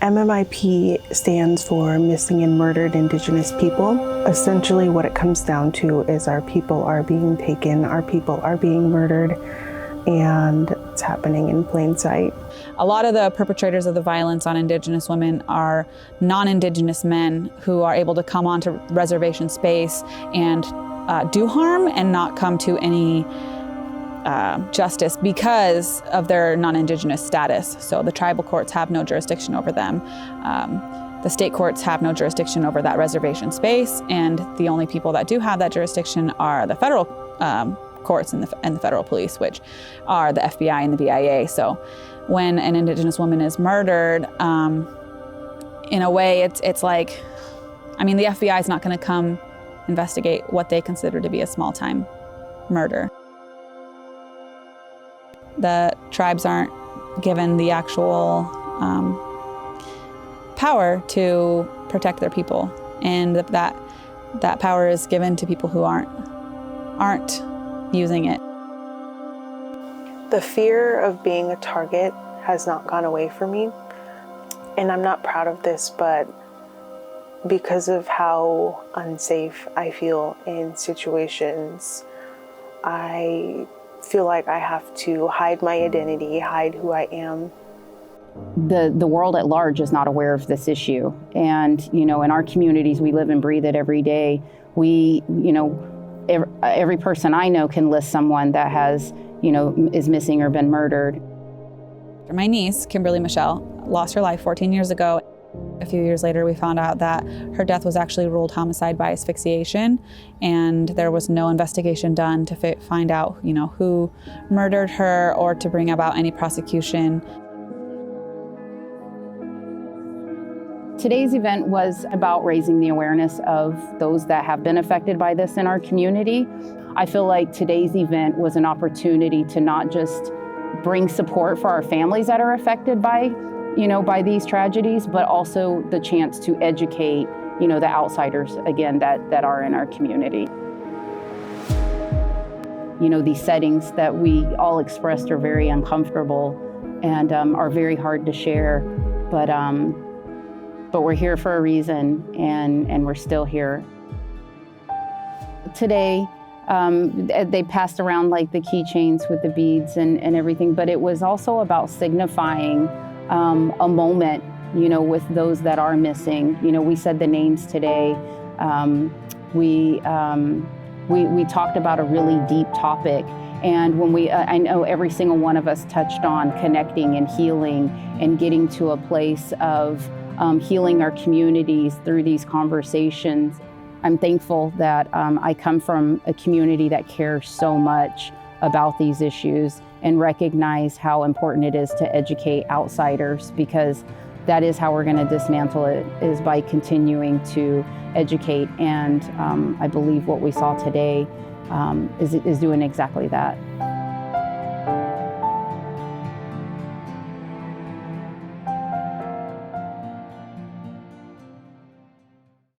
MMIP stands for Missing and Murdered Indigenous People. Essentially what it comes down to is our people are being taken, our people are being murdered, and it's happening in plain sight. A lot of the perpetrators of the violence on Indigenous women are non-Indigenous men who are able to come onto reservation space and do harm and not come to any justice because of their non-Indigenous status. So the tribal courts have no jurisdiction over them. The state courts have no jurisdiction over that reservation space, and the only people that do have that jurisdiction are the federal courts and the federal police, which are the FBI and the BIA. So when an Indigenous woman is murdered, in a way it's like, I mean, the FBI is not going to come investigate what they consider to be a small-time murder. The tribes aren't given the actual power to protect their people, and that power is given to people who aren't using it. The fear of being a target has not gone away from me, and I'm not proud of this, but because of how unsafe I feel in situations, I feel like I have to hide my identity, hide who I am. The world at large is not aware of this issue. And, in our communities, we live and breathe it every day. Every person I know can list someone that has, is missing or been murdered. My niece, Kimberly Michelle, lost her life 14 years ago. A few years later, we found out that her death was actually ruled homicide by asphyxiation, and there was no investigation done to find out, who murdered her or to bring about any prosecution. Today's event was about raising the awareness of those that have been affected by this in our community. I feel like today's event was an opportunity to not just bring support for our families that are affected by these tragedies, but also the chance to educate, the outsiders, again, that are in our community. These settings that we all expressed are very uncomfortable and are very hard to share, but we're here for a reason, and we're still here. Today, they passed around like the keychains with the beads and everything, but it was also about signifying a moment, with those that are missing. We said the names today. We talked about a really deep topic, and when I know every single one of us touched on connecting and healing and getting to a place of healing our communities through these conversations. I'm thankful that I come from a community that cares so much about these issues and recognize how important it is to educate outsiders, because that is how we're going to dismantle it, is by continuing to educate. And I believe what we saw today is doing exactly that.